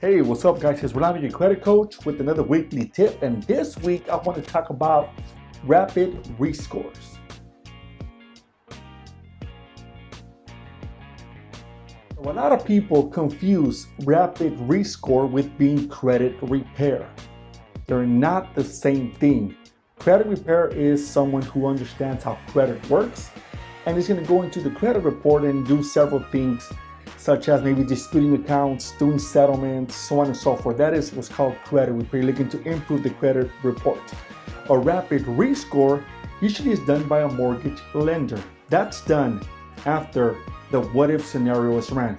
Hey, what's up guys? It's Rolando, your credit coach with another weekly tip. And this week I want to talk about rapid rescores. A lot of people confuse rapid rescore with being credit repair. They're not the same thing. Credit repair is someone who understands how credit works and is going to go into the credit report and do several things, such as maybe disputing accounts, doing settlements, so on and so forth. That is what's called credit repair. You're looking to improve the credit report. A rapid rescore usually is done by a mortgage lender. That's done after the what if scenario is ran.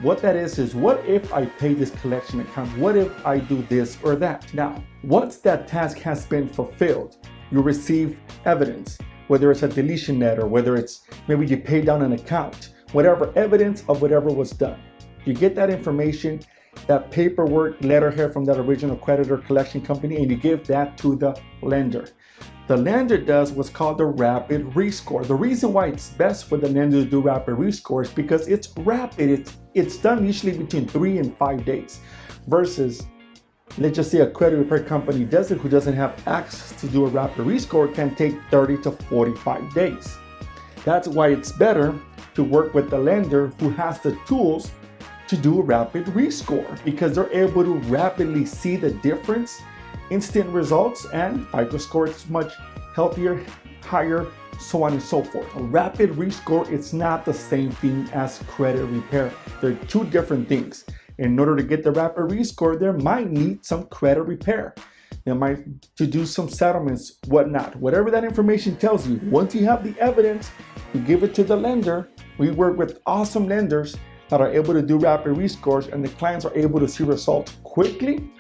What that is what if I pay this collection account? What if I do this or that? Now, once that task has been fulfilled, you receive evidence, whether it's a deletion letter, whether it's maybe you pay down an account, whatever evidence of whatever was done. You get that information, that paperwork, letterhead from that original creditor collection company, and you give that to the lender. The lender does what's called the rapid rescore. The reason why it's best for the lender to do rapid rescore is because it's rapid. It's done usually between 3 and 5 days versus, let's just say a credit repair company does it who doesn't have access to do a rapid rescore, can take 30 to 45 days. That's why it's better to work with the lender who has the tools to do a rapid rescore, because they're able to rapidly see the difference, instant results, and FICO score is much healthier, higher, so on and so forth. A rapid rescore, it's not the same thing as credit repair. They're two different things. In order to get the rapid rescore, there might need some credit repair. They might to do some settlements, whatnot. Whatever that information tells you, once you have the evidence, you give it to the lender. We work with awesome lenders that are able to do rapid rescores, and the clients are able to see results quickly.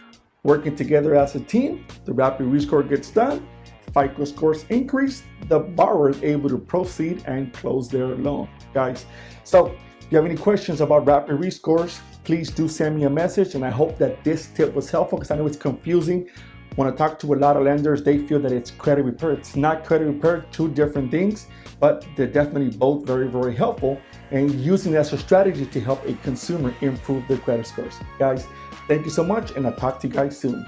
Working together as a team, the rapid rescore gets done, FICO scores increase, the borrower is able to proceed and close their loan, guys. So if you have any questions about rapid rescores, please do send me a message, and I hope that this tip was helpful, because I know it's confusing. When I talk to a lot of lenders, they feel that it's credit repair. It's not credit repair, two different things, but they're definitely both very, very helpful, and using it as a strategy to help a consumer improve their credit scores. Guys, thank you so much, and I'll talk to you guys soon.